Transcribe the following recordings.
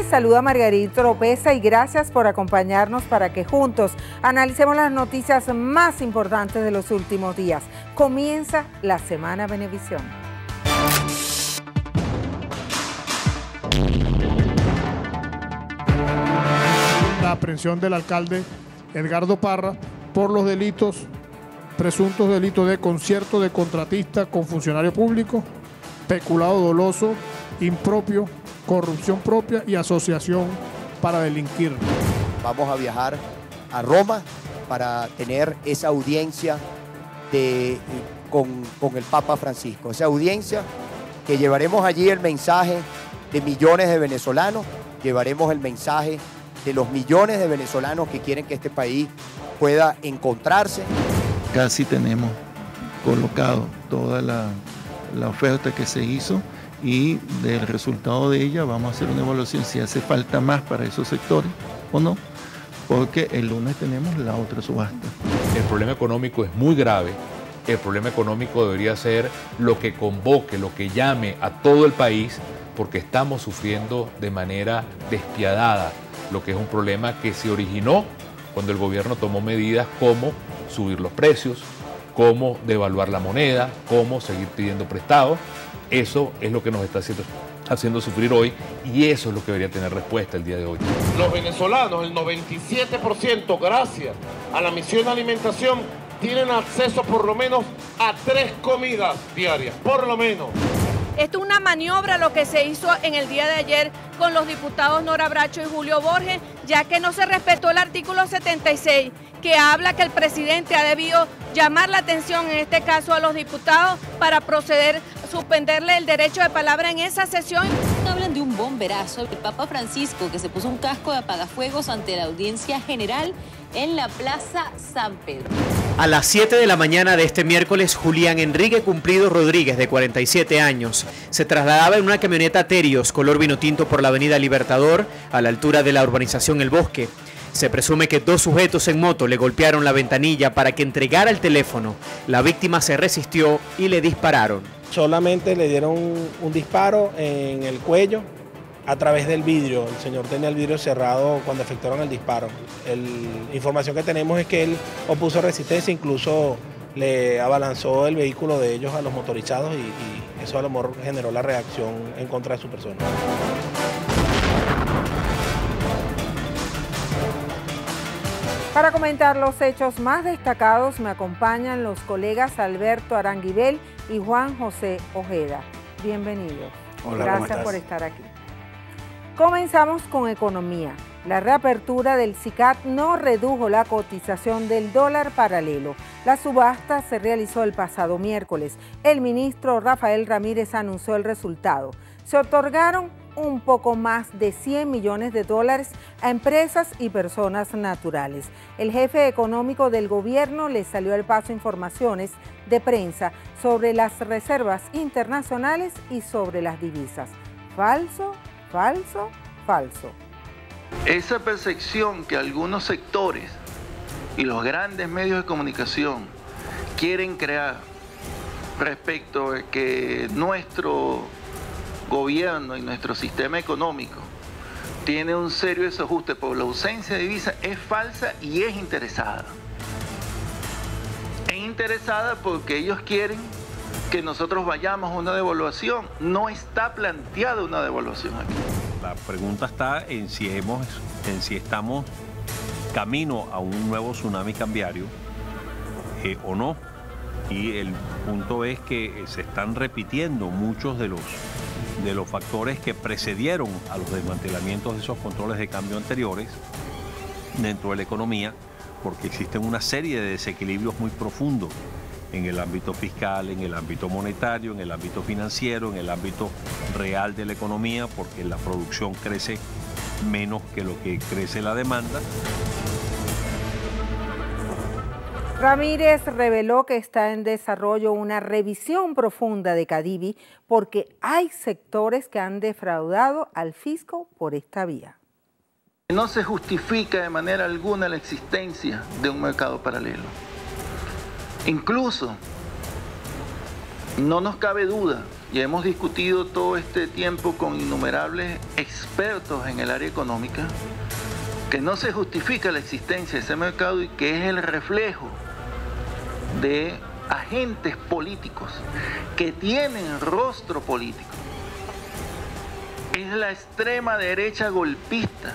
saluda Margarita Oropesa y gracias por acompañarnos para que juntos analicemos las noticias más importantes de los últimos días. Comienza la Semana Venevisión. La aprehensión del alcalde Edgardo Parra por los presuntos delitos de concierto de contratista con funcionario público, peculado doloso, impropio, corrupción propia y asociación para delinquir. Vamos a viajar a Roma para tener esa audiencia con el Papa Francisco, esa audiencia que llevaremos allí el mensaje de millones de venezolanos, llevaremos el mensaje de los millones de venezolanos que quieren que este país pueda encontrarse. Casi tenemos colocado toda la oferta que se hizo y del resultado de ella vamos a hacer una evaluación si hace falta más para esos sectores o no, porque el lunes tenemos la otra subasta. El problema económico es muy grave. El problema económico debería ser lo que convoque, lo que llame a todo el país, porque estamos sufriendo de manera despiadada lo que es un problema que se originó cuando el gobierno tomó medidas como subir los precios, cómo devaluar la moneda, cómo seguir pidiendo prestados. Eso es lo que nos está haciendo sufrir hoy y eso es lo que debería tener respuesta el día de hoy. Los venezolanos, el 97%, gracias a la misión de alimentación, tienen acceso por lo menos a 3 comidas diarias, por lo menos. Esto es una maniobra lo que se hizo en el día de ayer con los diputados Nora Bracho y Julio Borges, ya que no se respetó el artículo 76, que habla que el presidente ha debido llamar la atención, en este caso a los diputados, para proceder a suspenderle el derecho de palabra en esa sesión. Hablan de un bomberazo. El Papa Francisco, que se puso un casco de apagafuegos ante la audiencia general en la Plaza San Pedro. A las 7 de la mañana de este miércoles, Julián Enrique Cumplido Rodríguez, de 47 años, se trasladaba en una camioneta Terios color vino tinto por la avenida Libertador, a la altura de la urbanización El Bosque. Se presume que 2 sujetos en moto le golpearon la ventanilla para que entregara el teléfono. La víctima se resistió y le dispararon. Solamente le dieron un disparo en el cuello a través del vidrio. El señor tenía el vidrio cerrado cuando efectuaron el disparo. La información que tenemos es que él opuso resistencia, incluso le abalanzó el vehículo de ellos a los motorizados y eso a lo mejor generó la reacción en contra de su persona. Para comentar los hechos más destacados me acompañan los colegas Alberto Aranguibel y Juan José Ojeda. Bienvenidos. Hola, gracias por estar aquí. Comenzamos con economía. La reapertura del SICAD no redujo la cotización del dólar paralelo. La subasta se realizó el pasado miércoles. El ministro Rafael Ramírez anunció el resultado. Se otorgaron un poco más de 100 millones de dólares a empresas y personas naturales. El jefe económico del gobierno le salió al paso informaciones de prensa sobre las reservas internacionales y sobre las divisas. Falso, falso, falso. Esa percepción que algunos sectores y los grandes medios de comunicación quieren crear respecto a que nuestro gobierno y nuestro sistema económico tiene un serio desajuste por la ausencia de divisas es falsa y es interesada. Es interesada porque ellos quieren que nosotros vayamos a una devaluación. No está planteada una devaluación aquí. La pregunta está en si estamos camino a un nuevo tsunami cambiario o no. Y el punto es que se están repitiendo muchos de los factores que precedieron a los desmantelamientos de esos controles de cambio anteriores dentro de la economía, porque existen una serie de desequilibrios muy profundos en el ámbito fiscal, en el ámbito monetario, en el ámbito financiero, en el ámbito real de la economía, porque la producción crece menos que lo que crece la demanda. Ramírez reveló que está en desarrollo una revisión profunda de Cadivi porque hay sectores que han defraudado al fisco por esta vía. No se justifica de manera alguna la existencia de un mercado paralelo. Incluso No nos cabe duda, y hemos discutido todo este tiempo con innumerables expertos en el área económica, que no se justifica la existencia de ese mercado y que es el reflejo de agentes políticos que tienen rostro político. Es la extrema derecha golpista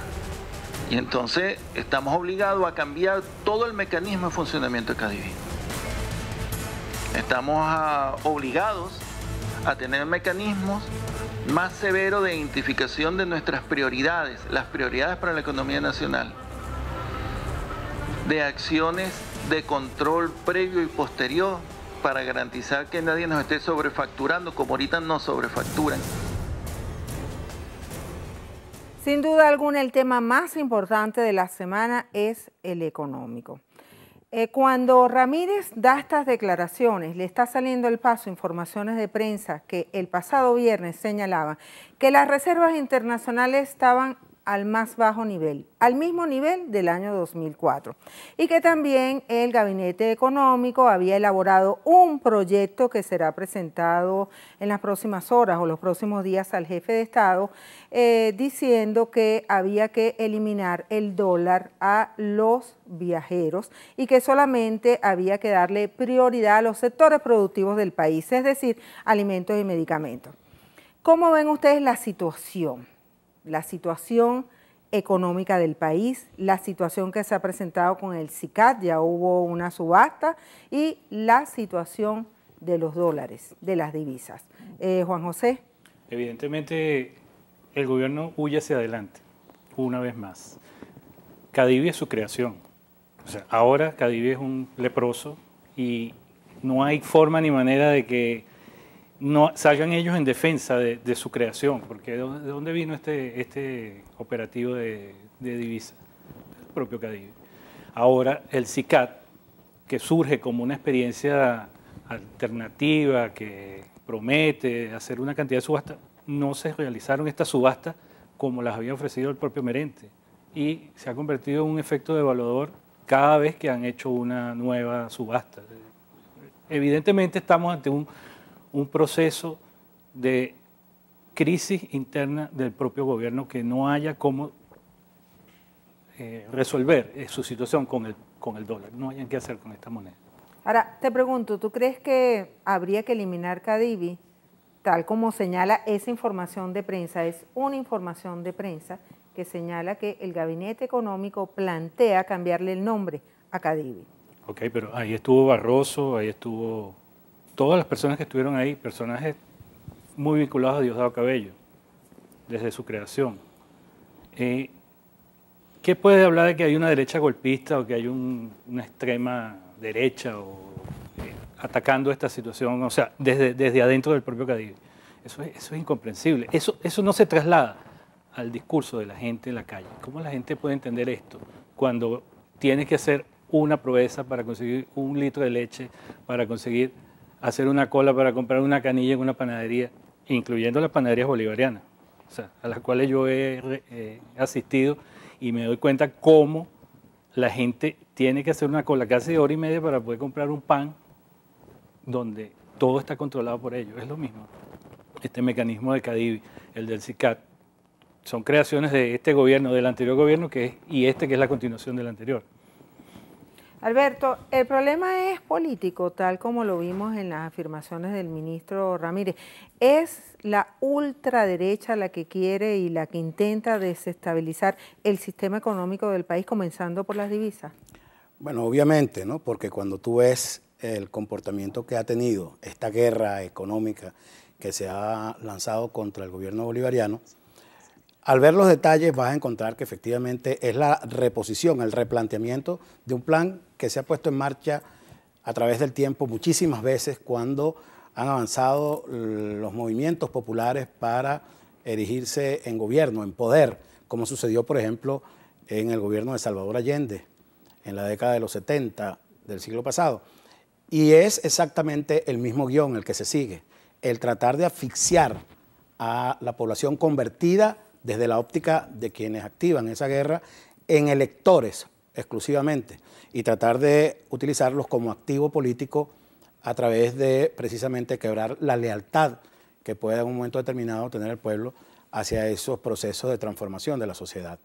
y entonces estamos obligados a cambiar todo el mecanismo de funcionamiento de Cadivi. Estamos obligados a tener mecanismos más severos de identificación de nuestras prioridades, las prioridades para la economía nacional, de acciones de control previo y posterior para garantizar que nadie nos esté sobrefacturando, como ahorita nos sobrefacturan. Sin duda alguna, el tema más importante de la semana es el económico. Cuando Ramírez da estas declaraciones, le está saliendo al paso informaciones de prensa que el pasado viernes señalaban que las reservas internacionales estaban al más bajo nivel, al mismo nivel del año 2004, y que también el Gabinete Económico había elaborado un proyecto que será presentado en las próximas horas o los próximos días al jefe de Estado, diciendo que había que eliminar el dólar a los viajeros y que solamente había que darle prioridad a los sectores productivos del país, es decir, alimentos y medicamentos. ¿Cómo ven ustedes la situación? La situación económica del país, la situación que se ha presentado con el SICAD, ya hubo una subasta, y la situación de los dólares, de las divisas. Juan José. Evidentemente el gobierno huye hacia adelante, una vez más. Cadivi es su creación. O sea, ahora Cadivi es un leproso y no hay forma ni manera de que no salgan ellos en defensa de su creación, porque ¿de dónde vino este operativo de divisa? El propio Cadivi. Ahora el SICAD, que surge como una experiencia alternativa, que promete hacer una cantidad de subastas, no se realizaron estas subastas como las había ofrecido el propio Merente, y se ha convertido en un efecto devaluador cada vez que han hecho una nueva subasta. Evidentemente estamos ante un proceso de crisis interna del propio gobierno, que no haya cómo resolver su situación con el dólar, no hayan qué hacer con esta moneda. Ahora, te pregunto, ¿tú crees que habría que eliminar Cadivi, tal como señala esa información de prensa? Es una información de prensa que señala que el Gabinete Económico plantea cambiarle el nombre a Cadivi. Ok, pero ahí estuvo Barroso, ahí estuvo todas las personas que estuvieron ahí, personajes muy vinculados a Diosdado Cabello, desde su creación. ¿Qué puede hablar de que hay una derecha golpista o que hay una extrema derecha atacando esta situación? O sea, desde adentro del propio Cadivi. Eso es incomprensible. Eso no se traslada al discurso de la gente en la calle. ¿Cómo la gente puede entender esto cuando tiene que hacer una proeza para conseguir 1 litro de leche, para conseguir hacer una cola para comprar una canilla en una panadería, incluyendo las panaderías bolivarianas, o sea, a las cuales yo he asistido, y me doy cuenta cómo la gente tiene que hacer una cola casi de 1 hora y media para poder comprar un pan donde todo está controlado por ellos? Es lo mismo. Este mecanismo de Cadivi, el del SICAD, son creaciones de este gobierno, del anterior gobierno, y que es la continuación del anterior. Alberto, el problema es político, tal como lo vimos en las afirmaciones del ministro Ramírez. ¿Es la ultraderecha la que quiere y la que intenta desestabilizar el sistema económico del país, comenzando por las divisas? Bueno, obviamente, ¿no? Porque cuando tú ves el comportamiento que ha tenido esta guerra económica que se ha lanzado contra el gobierno bolivariano, al ver los detalles vas a encontrar que efectivamente es la reposición, el replanteamiento de un plan que se ha puesto en marcha a través del tiempo muchísimas veces cuando han avanzado los movimientos populares para erigirse en gobierno, en poder, como sucedió, por ejemplo, en el gobierno de Salvador Allende en la década de los 70 del siglo pasado. Y es exactamente el mismo guión el que se sigue, el tratar de asfixiar a la población convertida desde la óptica de quienes activan esa guerra en electores exclusivamente, y tratar de utilizarlos como activo político a través de precisamente quebrar la lealtad que pueda en un momento determinado tener el pueblo hacia esos procesos de transformación de la sociedad.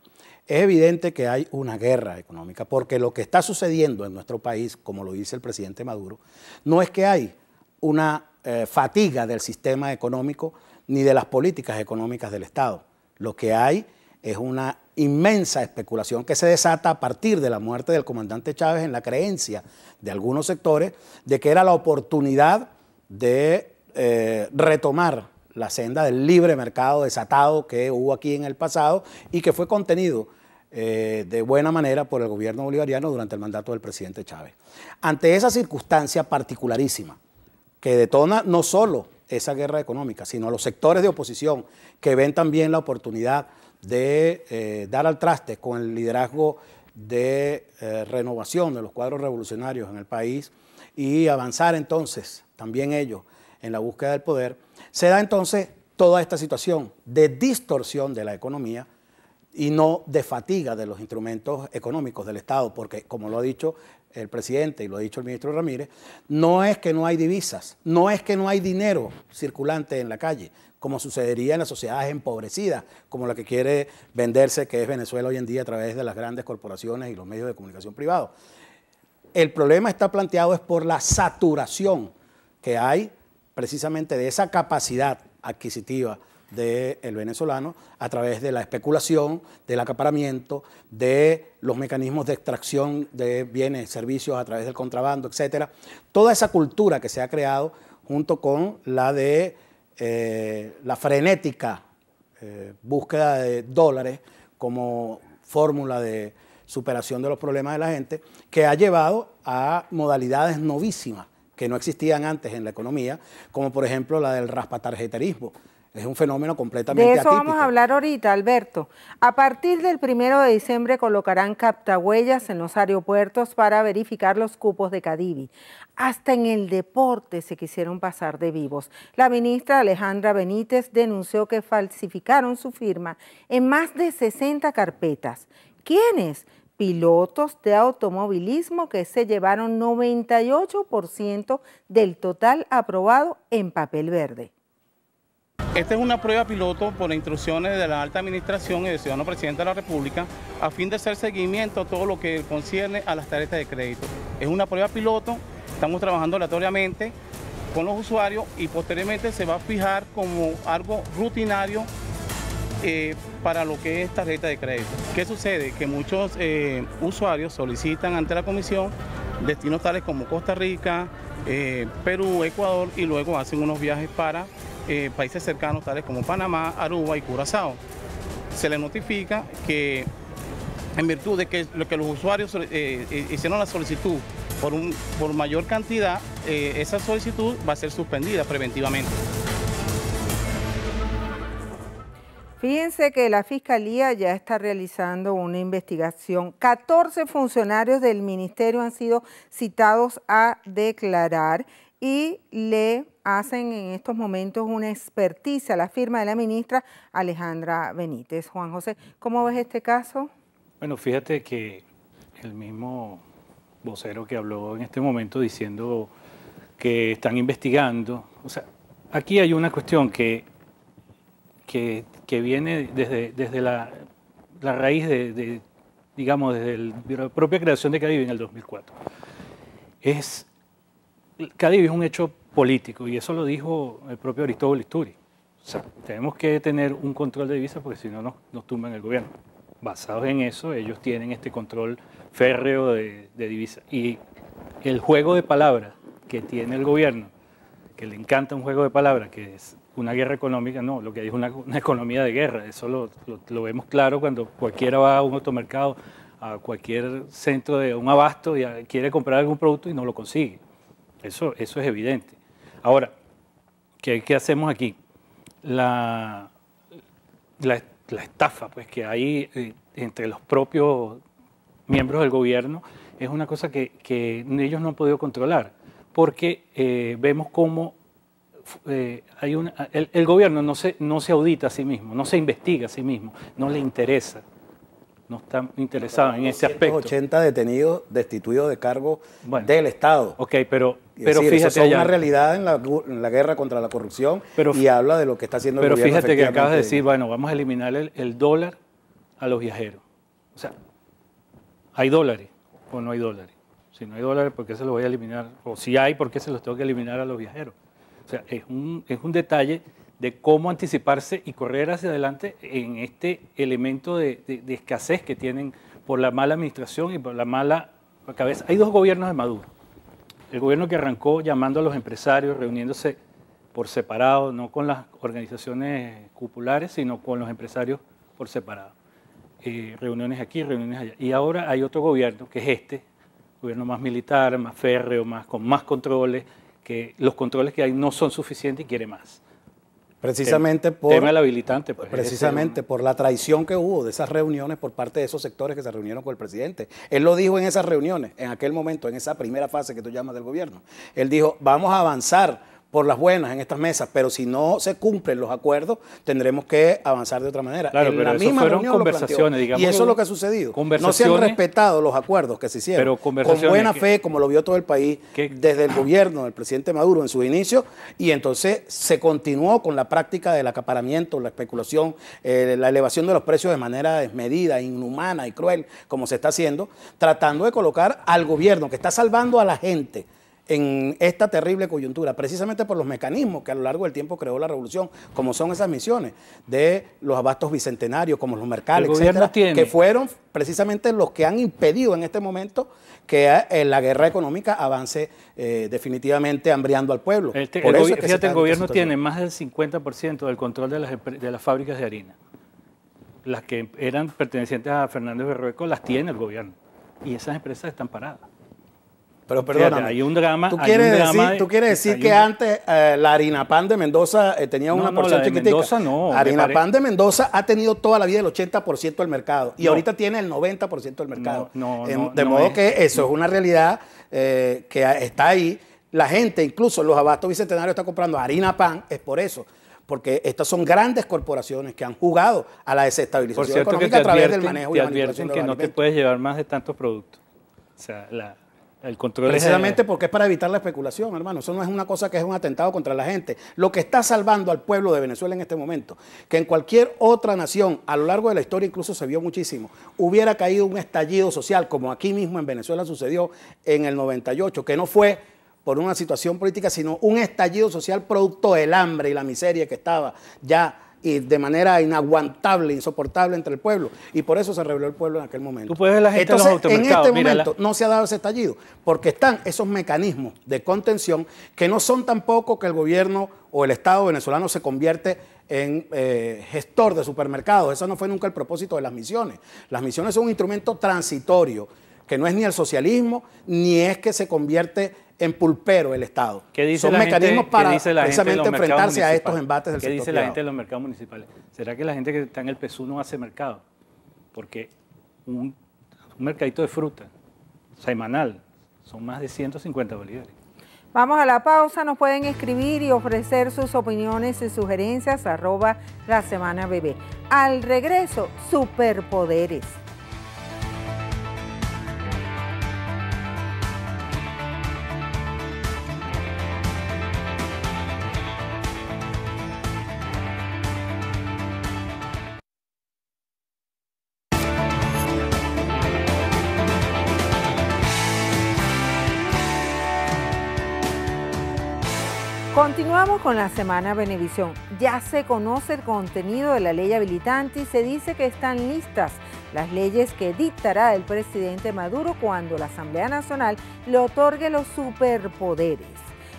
Es evidente que hay una guerra económica, porque lo que está sucediendo en nuestro país, como lo dice el presidente Maduro, no es que hay una fatiga del sistema económico ni de las políticas económicas del Estado. Lo que hay es una inmensa especulación que se desata a partir de la muerte del comandante Chávez en la creencia de algunos sectores de que era la oportunidad de retomar la senda del libre mercado desatado que hubo aquí en el pasado y que fue contenido de buena manera por el gobierno bolivariano durante el mandato del presidente Chávez. Ante esa circunstancia particularísima que detona no solo esa guerra económica, sino a los sectores de oposición que ven también la oportunidad de dar al traste con el liderazgo de renovación de los cuadros revolucionarios en el país y avanzar entonces también ellos en la búsqueda del poder, se da entonces toda esta situación de distorsión de la economía y no de fatiga de los instrumentos económicos del Estado, porque como lo ha dicho el presidente y lo ha dicho el ministro Ramírez, no es que no hay divisas, no es que no hay dinero circulante en la calle, como sucedería en las sociedades empobrecidas, como la que quiere venderse, que es Venezuela hoy en día a través de las grandes corporaciones y los medios de comunicación privados. El problema está planteado es por la saturación que hay precisamente de esa capacidad adquisitiva del venezolano a través de la especulación, del acaparamiento, de los mecanismos de extracción de bienes, servicios a través del contrabando, etcétera. Toda esa cultura que se ha creado junto con la de la frenética búsqueda de dólares como fórmula de superación de los problemas de la gente, que ha llevado a modalidades novísimas que no existían antes en la economía, como por ejemplo la del raspatarjeterismo. Es un fenómeno completamente atípico. De eso vamos a hablar ahorita, Alberto. A partir del 1 de diciembre colocarán captahuellas en los aeropuertos para verificar los cupos de Cadivi. Hasta en el deporte se quisieron pasar de vivos. La ministra Alejandra Benítez denunció que falsificaron su firma en más de 60 carpetas. ¿Quiénes? Pilotos de automovilismo que se llevaron 98% del total aprobado en papel verde. Esta es una prueba piloto por instrucciones de la alta administración y del ciudadano presidente de la República a fin de hacer seguimiento a todo lo que concierne a las tarjetas de crédito. Es una prueba piloto, estamos trabajando aleatoriamente con los usuarios y posteriormente se va a fijar como algo rutinario para lo que es tarjeta de crédito. ¿Qué sucede? Que muchos usuarios solicitan ante la comisión destinos tales como Costa Rica, Perú, Ecuador y luego hacen unos viajes para países cercanos tales como Panamá, Aruba y Curazao. Se les notifica que en virtud de que los usuarios hicieron la solicitud por mayor cantidad, esa solicitud va a ser suspendida preventivamente. Fíjense que la Fiscalía ya está realizando una investigación. 14 funcionarios del ministerio han sido citados a declarar y le hacen en estos momentos una experticia a la firma de la ministra Alejandra Benítez. Juan José, ¿cómo ves este caso? Bueno, fíjate que el mismo vocero que habló en este momento diciendo que están investigando, o sea, aquí hay una cuestión que viene desde la raíz digamos, desde la propia creación de Cadivi en el 2004. Cadivi es un hecho político y eso lo dijo el propio Aristóbulo Isturi. O sea, tenemos que tener un control de divisas porque si no nos tumban el gobierno. Basados en eso, ellos tienen este control férreo de divisas. Y el juego de palabras que tiene el gobierno, que le encanta un juego de palabras, que es una guerra económica, no, lo que hay es una economía de guerra. Eso lo vemos claro cuando cualquiera va a un automercado, a cualquier centro de un abasto y quiere comprar algún producto y no lo consigue. Eso es evidente. Ahora, ¿qué hacemos aquí? La estafa pues, que hay entre los propios miembros del gobierno es una cosa que ellos no han podido controlar, porque vemos cómo el gobierno no se audita a sí mismo, no se investiga a sí mismo, no le interesa. No están interesados en ese aspecto. 80 detenidos destituidos de cargo del Estado. Ok, pero Pero fíjate, eso es una realidad en la guerra contra la corrupción y habla de lo que está haciendo el gobierno. Pero fíjate que acabas de decir, bueno, vamos a eliminar el dólar a los viajeros. O sea, ¿hay dólares o no hay dólares? Si no hay dólares, ¿por qué se los voy a eliminar? O si hay, ¿por qué se los tengo que eliminar a los viajeros? O sea, es un detalle de cómo anticiparse y correr hacia adelante en este elemento de escasez que tienen por la mala administración y por la mala cabeza. Hay dos gobiernos de Maduro. El gobierno que arrancó llamando a los empresarios, reuniéndose por separado, no con las organizaciones cupulares, sino con los empresarios por separado. Reuniones aquí, reuniones allá. Y ahora hay otro gobierno, que es este, gobierno más militar, más férreo, con más controles, que los controles que hay no son suficientes y quiere más. Precisamente por tema del habilitante, pues, precisamente por la traición que hubo de esas reuniones por parte de esos sectores que se reunieron con el presidente. Él lo dijo en esas reuniones, en aquel momento, en esa primera fase que tú llamas del gobierno. Él dijo, vamos a avanzar por las buenas en estas mesas, pero si no se cumplen los acuerdos, tendremos que avanzar de otra manera. Claro, en pero la eso misma fueron reunión conversaciones, digamos, y eso es lo que ha sucedido. No se han respetado los acuerdos que se hicieron con buena fe, como lo vio todo el país, desde el gobierno del presidente Maduro en sus inicios, y entonces se continuó con la práctica del acaparamiento, la especulación, la elevación de los precios de manera desmedida, inhumana y cruel, como se está haciendo, tratando de colocar al gobierno que está salvando a la gente en esta terrible coyuntura, precisamente por los mecanismos que a lo largo del tiempo creó la revolución, como son esas misiones de los abastos bicentenarios, como los mercados, etcétera, que fueron precisamente los que han impedido en este momento que la guerra económica avance definitivamente hambriando al pueblo. Fíjate, el gobierno tiene más del 50% del control de las fábricas de harina. Las que eran pertenecientes a Fernández Berrueco las tiene el gobierno. Y esas empresas están paradas. Pero perdóname, hay un drama. ¿Tú quieres decir que antes la harina pan de Mendoza tenía una porción chiquitica? Harina pan de Mendoza ha tenido toda la vida el 80% del mercado y ahorita tiene el 90% del mercado. De modo que eso es una realidad que está ahí. La gente, incluso los abastos bicentenarios, está comprando harina pan, es por eso. Porque estas son grandes corporaciones que han jugado a la desestabilización económica a través del manejo y manipulación de los alimentos. No te puedes llevar más de tantos productos. O sea, el control precisamente porque es para evitar la especulación, hermano. Eso no es una cosa que es un atentado contra la gente. Lo que está salvando al pueblo de Venezuela en este momento, que en cualquier otra nación, a lo largo de la historia incluso se vio muchísimo, hubiera caído un estallido social, como aquí mismo en Venezuela sucedió en el 98, que no fue por una situación política, sino un estallido social producto del hambre y la miseria que estaba ya y de manera inaguantable, insoportable entre el pueblo. Y por eso se rebeló el pueblo en aquel momento. Tú puedes ver la gente entonces, en los automercados. En este momento no se ha dado ese estallido, porque están esos mecanismos de contención que no son tampoco que el gobierno o el Estado venezolano se convierte en gestor de supermercados. Eso no fue nunca el propósito de las misiones. Las misiones son un instrumento transitorio, que no es ni el socialismo, ni es que se convierte en pulpero el Estado. Son mecanismos para precisamente enfrentarse a estos embates del sector privado. ¿Qué dice la gente de los mercados municipales? ¿Será que la gente que está en el PSU no hace mercado? Porque un mercadito de fruta semanal son más de 150 bolívares. Vamos a la pausa, nos pueden escribir y ofrecer sus opiniones y sugerencias @lasemanabebé. Al regreso, superpoderes. Continuamos con la Semana Venevisión. Ya se conoce el contenido de la ley habilitante y se dice que están listas las leyes que dictará el presidente Maduro cuando la Asamblea Nacional le otorgue los superpoderes.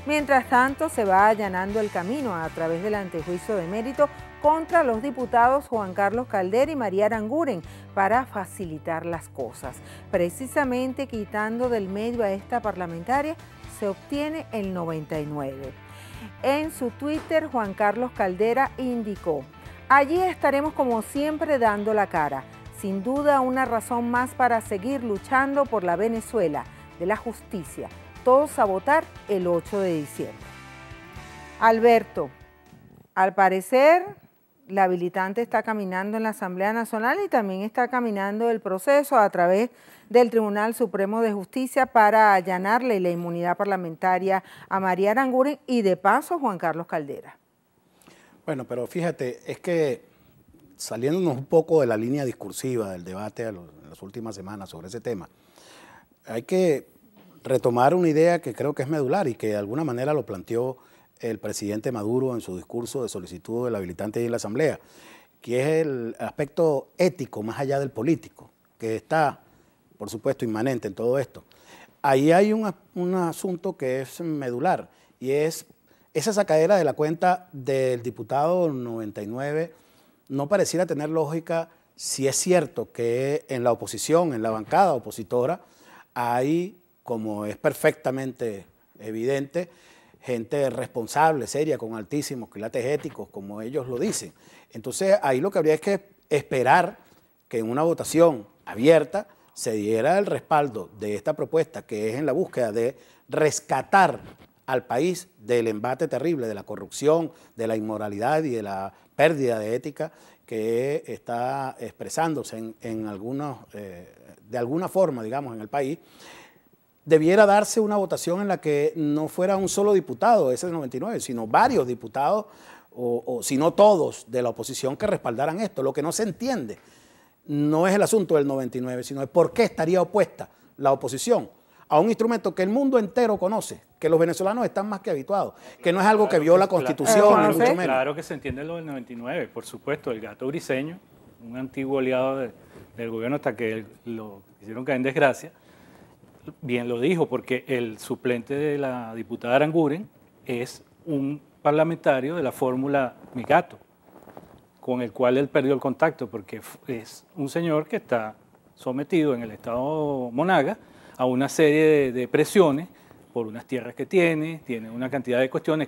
Mientras tanto, se va allanando el camino a través del antejuicio de mérito contra los diputados Juan Carlos Caldera y María Aranguren para facilitar las cosas. Precisamente quitando del medio a esta parlamentaria se obtiene el 99. En su Twitter, Juan Carlos Caldera indicó: allí estaremos como siempre dando la cara. Sin duda una razón más para seguir luchando por la Venezuela de la justicia. Todos a votar el 8 de diciembre. Alberto, al parecer la habilitante está caminando en la Asamblea Nacional y también está caminando el proceso a través del Tribunal Supremo de Justicia para allanarle la inmunidad parlamentaria a María Aranguren y de paso Juan Carlos Caldera. Bueno, pero fíjate, es que saliéndonos un poco de la línea discursiva del debate en las últimas semanas sobre ese tema, hay que retomar una idea que creo que es medular y que de alguna manera lo planteó el presidente Maduro en su discurso de solicitud del habilitante en la Asamblea, que es el aspecto ético más allá del político, que está, por supuesto, inmanente en todo esto. Ahí hay un asunto que es medular y es esa sacadera de la cuenta del diputado 99 no pareciera tener lógica si es cierto que en la oposición, en la bancada opositora, hay, como es perfectamente evidente, gente responsable, seria, con altísimos quilates éticos, como ellos lo dicen. Entonces, ahí lo que habría es que esperar que en una votación abierta se diera el respaldo de esta propuesta, que es en la búsqueda de rescatar al país del embate terrible, de la corrupción, de la inmoralidad y de la pérdida de ética que está expresándose en algunos, de alguna forma, digamos, en el país. Debiera darse una votación en la que no fuera un solo diputado, ese 99, sino varios diputados, o si no todos, de la oposición que respaldaran esto. Lo que no se entiende no es el asunto del 99, sino de por qué estaría opuesta la oposición a un instrumento que el mundo entero conoce, que los venezolanos están más que habituados, que no es algo que viola la Constitución, ni mucho menos. Claro que se entiende lo del 99, por supuesto, el gato briseño, un antiguo aliado del gobierno hasta que lo hicieron caer en desgracia, bien lo dijo, porque el suplente de la diputada Aranguren es un parlamentario de la fórmula Mi Gato, con el cual él perdió el contacto, porque es un señor que está sometido en el estado Monaga a una serie de presiones por unas tierras que tiene una cantidad de cuestiones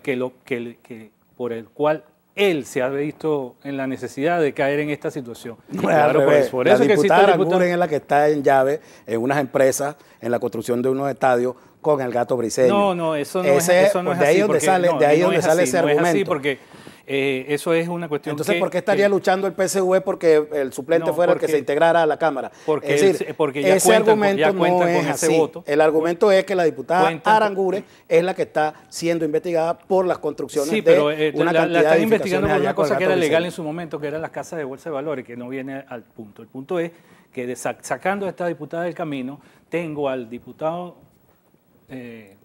por el cual él se ha visto en la necesidad de caer en esta situación. No, claro, por eso la diputada Aranguren es la que está en llave en unas empresas, en la construcción de unos estadios con el gato briseño. No, eso no es así. De ahí donde sale ese argumento. No es así porque eso es una cuestión. Entonces, ¿por qué estaría luchando el PSV porque el suplente fuera el que se integrara a la Cámara? Porque, es decir, ya ese argumento no es con ese así. Voto. El argumento es que la diputada Aranguren es la que está siendo investigada por las construcciones de una cantidad la están de investigando por una cosa que era legal briseño. en su momento, que eran las casas de bolsa de valores, que no viene al punto. El punto es que sacando a esta diputada del camino, tengo al diputado... de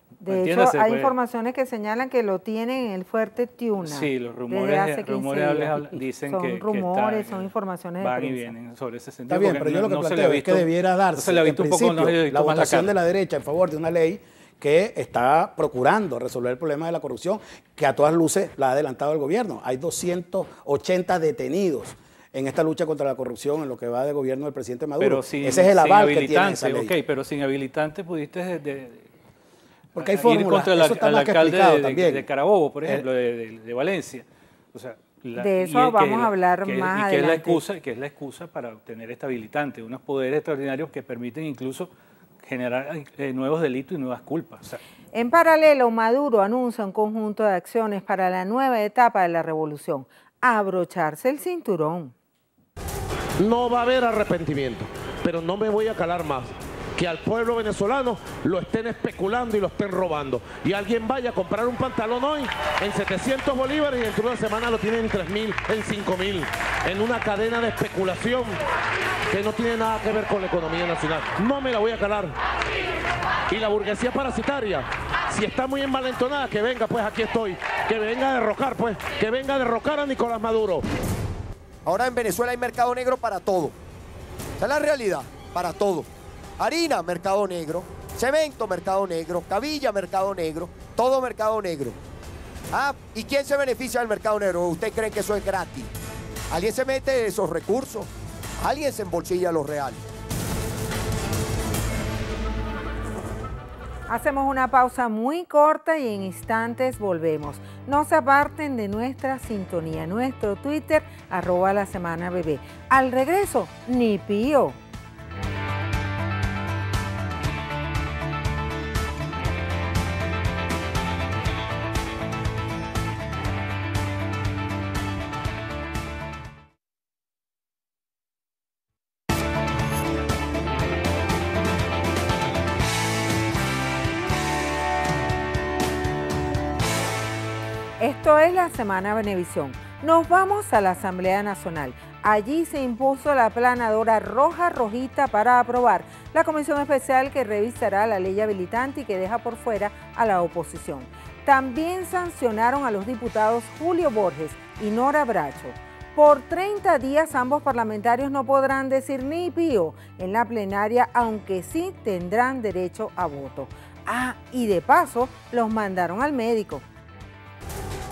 hecho, hay informaciones que señalan que lo tienen en el fuerte Tiuna. Sí, los rumores dicen son que rumores, está, son informaciones van de y prensa. vienen sobre ese sentido. Está bien, pero yo lo que planteo es que debiera darse en principio la votación de la derecha en favor de una ley que está procurando resolver el problema de la corrupción, que a todas luces la ha adelantado el gobierno. Hay 280 detenidos en esta lucha contra la corrupción en lo que va de gobierno del presidente Maduro. Pero ese es el aval que tiene esa ley. Ok, pero sin habilitante pudiste... Porque hay fórmulas, contra eso está al más que alcalde explicado también. de Carabobo, por ejemplo, de Valencia. O sea, de eso vamos a hablar más adelante. Que es la excusa para obtener esta habilitante, unos poderes extraordinarios que permiten incluso generar nuevos delitos y nuevas culpas. O sea, en paralelo, Maduro anuncia un conjunto de acciones para la nueva etapa de la revolución. Abrocharse el cinturón. No va a haber arrepentimiento, pero no me voy a calar más. Que al pueblo venezolano lo estén especulando y lo estén robando. Y alguien vaya a comprar un pantalón hoy en 700 bolívares y dentro de una semana lo tienen en 3.000, en 5.000. En una cadena de especulación que no tiene nada que ver con la economía nacional. No me la voy a calar. Y la burguesía parasitaria, si está muy envalentonada, que venga, pues aquí estoy. Que venga a derrocar, pues. Que venga a derrocar a Nicolás Maduro. Ahora en Venezuela hay mercado negro para todo. Esa es la realidad, para todo. Harina, mercado negro. Cemento, mercado negro. Cabilla, mercado negro. Todo mercado negro. ¿Y quién se beneficia del mercado negro? ¿Usted cree que eso es gratis? ¿Alguien se mete esos recursos? ¿Alguien se embolsilla los reales? Hacemos una pausa muy corta y en instantes volvemos. No se aparten de nuestra sintonía. Nuestro Twitter, @lasemanabb. Al regreso, ni pío. Esto es la Semana Venevisión. Nos vamos a la Asamblea Nacional. Allí se impuso la aplanadora roja rojita para aprobar la comisión especial que revisará la ley habilitante y que deja por fuera a la oposición. También sancionaron a los diputados Julio Borges y Nora Bracho. Por 30 días ambos parlamentarios no podrán decir ni pío en la plenaria, aunque sí tendrán derecho a voto. Ah, y de paso los mandaron al médico.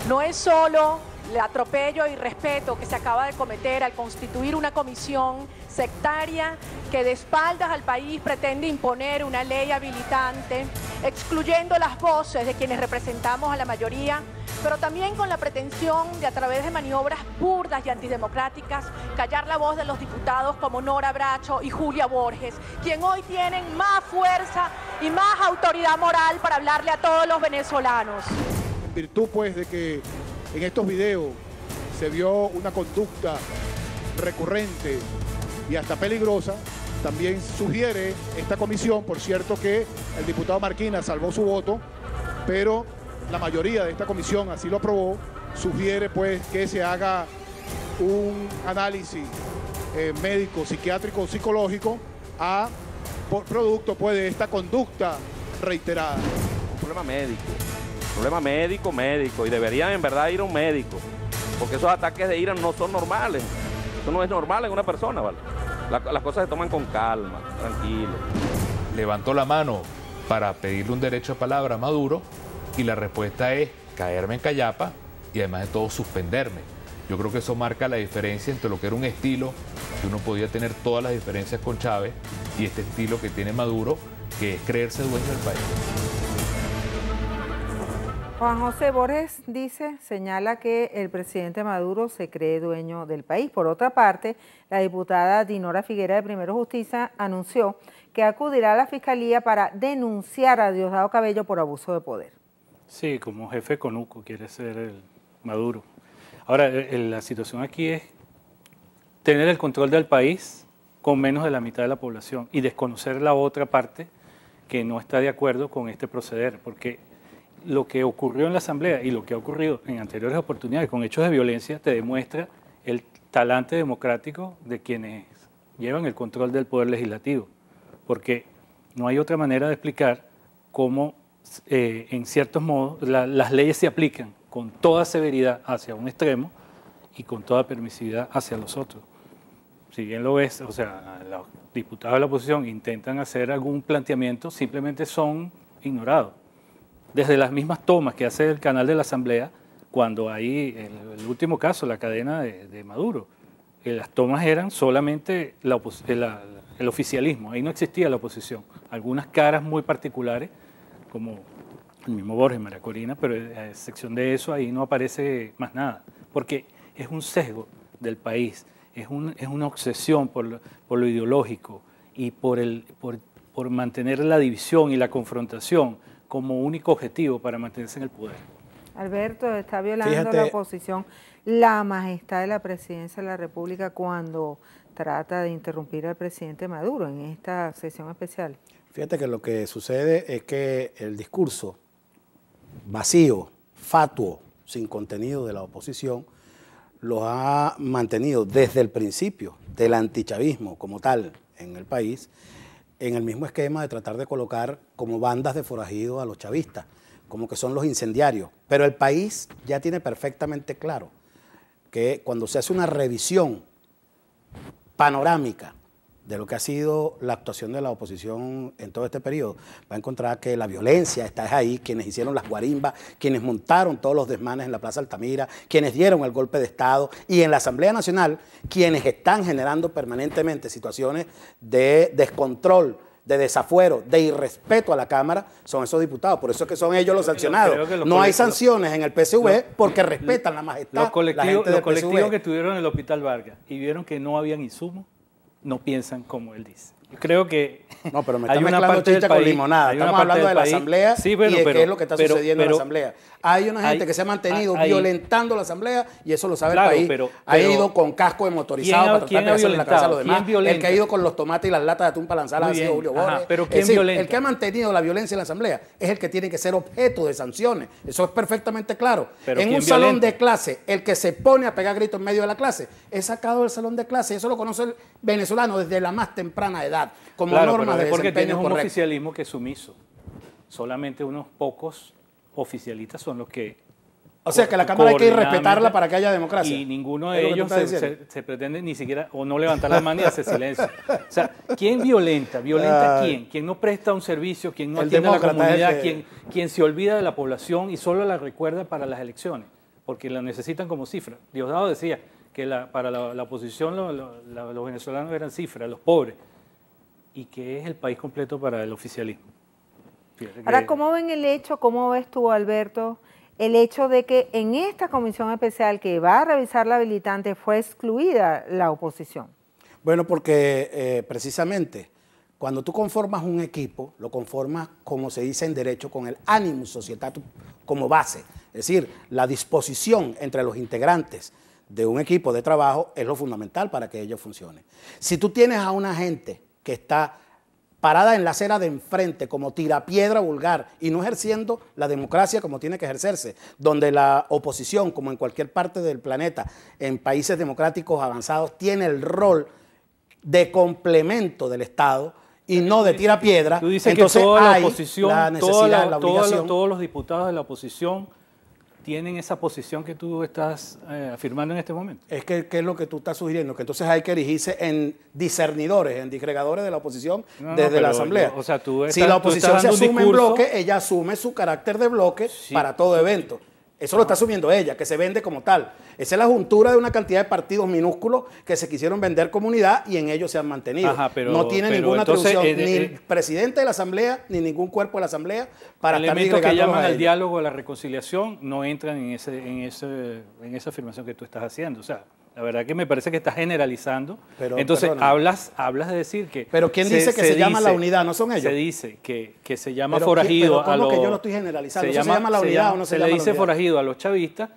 No es solo el atropello y irrespeto que se acaba de cometer al constituir una comisión sectaria que de espaldas al país pretende imponer una ley habilitante, excluyendo las voces de quienes representamos a la mayoría, pero también con la pretensión de, a través de maniobras burdas y antidemocráticas, callar la voz de los diputados como Nora Bracho y Julia Borges, quien hoy tienen más fuerza y más autoridad moral para hablarle a todos los venezolanos. En virtud, pues, de que en estos videos se vio una conducta recurrente y hasta peligrosa, también sugiere esta comisión, por cierto que el diputado Marquina salvó su voto, pero la mayoría de esta comisión así lo aprobó, sugiere pues que se haga un análisis médico, psiquiátrico, psicológico por producto pues de esta conducta reiterada. Un problema médico, y deberían en verdad ir a un médico, porque esos ataques de ira no son normales, eso no es normal en una persona, ¿vale? Las cosas se toman con calma, tranquilo. Levantó la mano para pedirle un derecho de palabra a Maduro y la respuesta es caerme en callapa y además de todo suspenderme. Yo creo que eso marca la diferencia entre lo que era un estilo, que uno podía tener todas las diferencias con Chávez, y este estilo que tiene Maduro, que es creerse dueño del país. Juan José Borges señala que el presidente Maduro se cree dueño del país. Por otra parte, la diputada Dinora Figuera de Primero Justicia anunció que acudirá a la Fiscalía para denunciar a Diosdado Cabello por abuso de poder. Sí, como jefe conuco quiere ser el Maduro. Ahora, la situación aquí es tener el control del país con menos de la mitad de la población y desconocer la otra parte que no está de acuerdo con este proceder, porque lo que ocurrió en la Asamblea y lo que ha ocurrido en anteriores oportunidades con hechos de violencia te demuestra el talante democrático de quienes llevan el control del poder legislativo, porque no hay otra manera de explicar cómo en ciertos modos las leyes se aplican con toda severidad hacia un extremo y con toda permisividad hacia los otros. Si bien lo ves, o sea, los diputados de la oposición intentan hacer algún planteamiento, simplemente son ignorados. Desde las mismas tomas que hace el canal de la Asamblea, cuando hay el último caso, la cadena de Maduro, las tomas eran solamente el oficialismo, ahí no existía la oposición. Algunas caras muy particulares, como el mismo Borges, María Corina, pero a excepción de eso, ahí no aparece más nada, porque es un sesgo del país, es una obsesión por lo ideológico y por mantener la división y la confrontación como único objetivo para mantenerse en el poder. Alberto, está violando la oposición la majestad de la presidencia de la República cuando trata de interrumpir al presidente Maduro en esta sesión especial. Fíjate que lo que sucede es que el discurso vacío, fatuo, sin contenido de la oposición, lo ha mantenido desde el principio del antichavismo como tal en el país, en el mismo esquema de tratar de colocar como bandas de forajidos a los chavistas, como que son los incendiarios. Pero el país ya tiene perfectamente claro que cuando se hace una revisión panorámica de lo que ha sido la actuación de la oposición en todo este periodo, va a encontrar que la violencia está ahí, quienes hicieron las guarimbas, quienes montaron todos los desmanes en la Plaza Altamira, quienes dieron el golpe de Estado, y en la Asamblea Nacional, quienes están generando permanentemente situaciones de descontrol, de desafuero, de irrespeto a la Cámara, son esos diputados. Por eso es que son ellos los sancionados. No hay sanciones en el PSV porque respetan la majestad. Los colectivos que estuvieron en el Hospital Vargas y vieron que no habían insumos, no piensan como él dice. creo que no, pero me está mezclando chicha con limonada. Estamos hablando de la Asamblea y de qué es lo que está sucediendo en la Asamblea. Hay una gente que se ha mantenido violentando la Asamblea y eso lo sabe el país. Ha ido con casco de motorizado para tratar de hacerle la cabeza a los demás. El que ha ido con los tomates y las latas de atún para lanzarlas ha sido Julio Borges. Pero ¿quién violenta? El que ha mantenido la violencia en la Asamblea es el que tiene que ser objeto de sanciones. Eso es perfectamente claro. En un salón de clase, el que se pone a pegar gritos en medio de la clase es sacado del salón de clase. Eso lo conoce el venezolano desde la más temprana edad, como normas de desempeño porque tienes un correcto. oficialismo que es sumiso. Solamente unos pocos oficialistas son los que... O sea, que la Cámara hay que respetarla para que haya democracia. Y ninguno de ellos se pretende ni siquiera, o no levantar la mano y hacer silencio. O sea, ¿quién violenta? ¿Violenta quién? ¿Quién no presta un servicio? ¿Quién no atiende a la comunidad? ¿Quién se olvida de la población y solo la recuerda para las elecciones? Porque la necesitan como cifra. Diosdado decía que para la oposición los venezolanos eran cifras, los pobres. ¿Y qué es el país completo para el oficialismo? Ahora, ¿cómo ven el hecho, cómo ves tú, Alberto, el hecho de que en esta comisión especial que va a revisar la habilitante fue excluida la oposición? Bueno, porque precisamente cuando tú conformas un equipo, lo conformas, como se dice en derecho, con el animus societatis como base. Es decir, la disposición entre los integrantes de un equipo de trabajo es lo fundamental para que ello funcione. Si tú tienes a una gente que está parada en la acera de enfrente como tirapiedra vulgar y no ejerciendo la democracia como tiene que ejercerse, donde la oposición, como en cualquier parte del planeta, en países democráticos avanzados, tiene el rol de complemento del Estado y no de tirapiedra. Tú dices entonces que toda la hay oposición, la necesidad, la obligación. todos los diputados de la oposición tienen esa posición que tú estás afirmando en este momento. Es que, ¿qué es lo que tú estás sugiriendo? Que entonces hay que erigirse en discernidores, en disgregadores de la oposición desde la Asamblea. O sea, si la oposición se asume en bloque, ella asume su carácter de bloque para todo evento. Eso lo está asumiendo ella, que se vende como tal. Esa es la juntura de una cantidad de partidos minúsculos que se quisieron vender como unidad y en ellos se han mantenido. No tiene ninguna atribución, ni el presidente de la Asamblea, ni ningún cuerpo de la Asamblea para estar elementos que llaman al diálogo, a la reconciliación, no entran en esa afirmación que tú estás haciendo. O sea, la verdad que me parece que estás generalizando. Entonces, hablas de decir que... Pero ¿quién dice que se llama la unidad? ¿No son ellos? Se dice que se llama forajido a los... ¿Cómo que yo lo estoy generalizando? ¿Se llama la unidad o no se llama la unidad? Se le dice forajido a los chavistas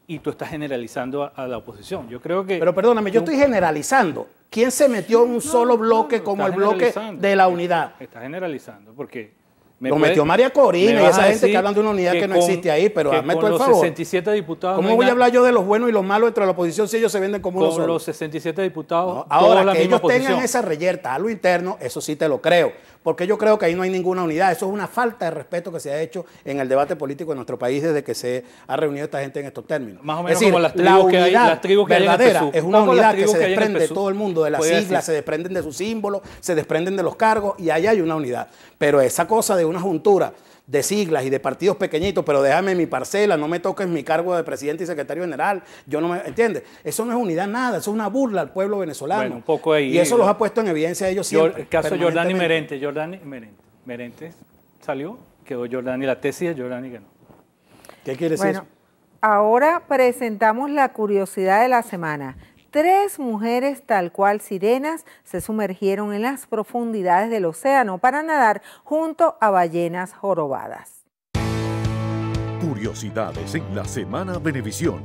y tú estás generalizando a la oposición. Yo creo que... Pero perdóname, yo estoy generalizando. ¿Quién se metió en un solo bloque como el bloque de la unidad? Estás generalizando porque... Lo metió María Corina y esa gente que hablan de una unidad que no existe ahí, pero hazme tú el favor. 67 diputados... ¿Cómo voy a hablar yo de los buenos y los malos entre la oposición si ellos se venden como uno solo? Con los 67 diputados, ahora, que ellos tengan esa reyerta a lo interno, eso sí te lo creo, porque yo creo que ahí no hay ninguna unidad. Eso es una falta de respeto que se ha hecho en el debate político de nuestro país desde que se ha reunido esta gente en estos términos. Más o menos es decir, como las tribus que verdadera es una unidad que se desprende de todo el mundo, de las siglas, se desprenden de sus símbolos, se desprenden de los cargos y ahí hay una unidad. Pero esa cosa de una juntura de siglas y de partidos pequeñitos, pero déjame mi parcela, no me toques mi cargo de presidente y secretario general, yo no me, ¿entiendes? Eso no es unidad nada, eso es una burla al pueblo venezolano. Bueno, un poco ahí. Y eso los ha puesto en evidencia a ellos siempre. El caso de Jordani Merente. Merente salió, quedó Jordani, la tesis de Jordani que no. ¿Qué quiere decir eso? Ahora presentamos la curiosidad de la semana. 3 mujeres tal cual sirenas se sumergieron en las profundidades del océano para nadar junto a ballenas jorobadas. Curiosidades en la Semana Venevisión.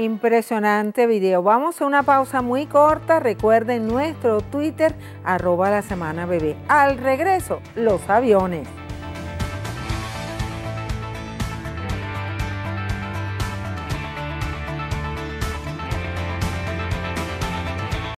Impresionante video. Vamos a una pausa muy corta. Recuerden nuestro Twitter, @lasemanabebé. Al regreso, los aviones.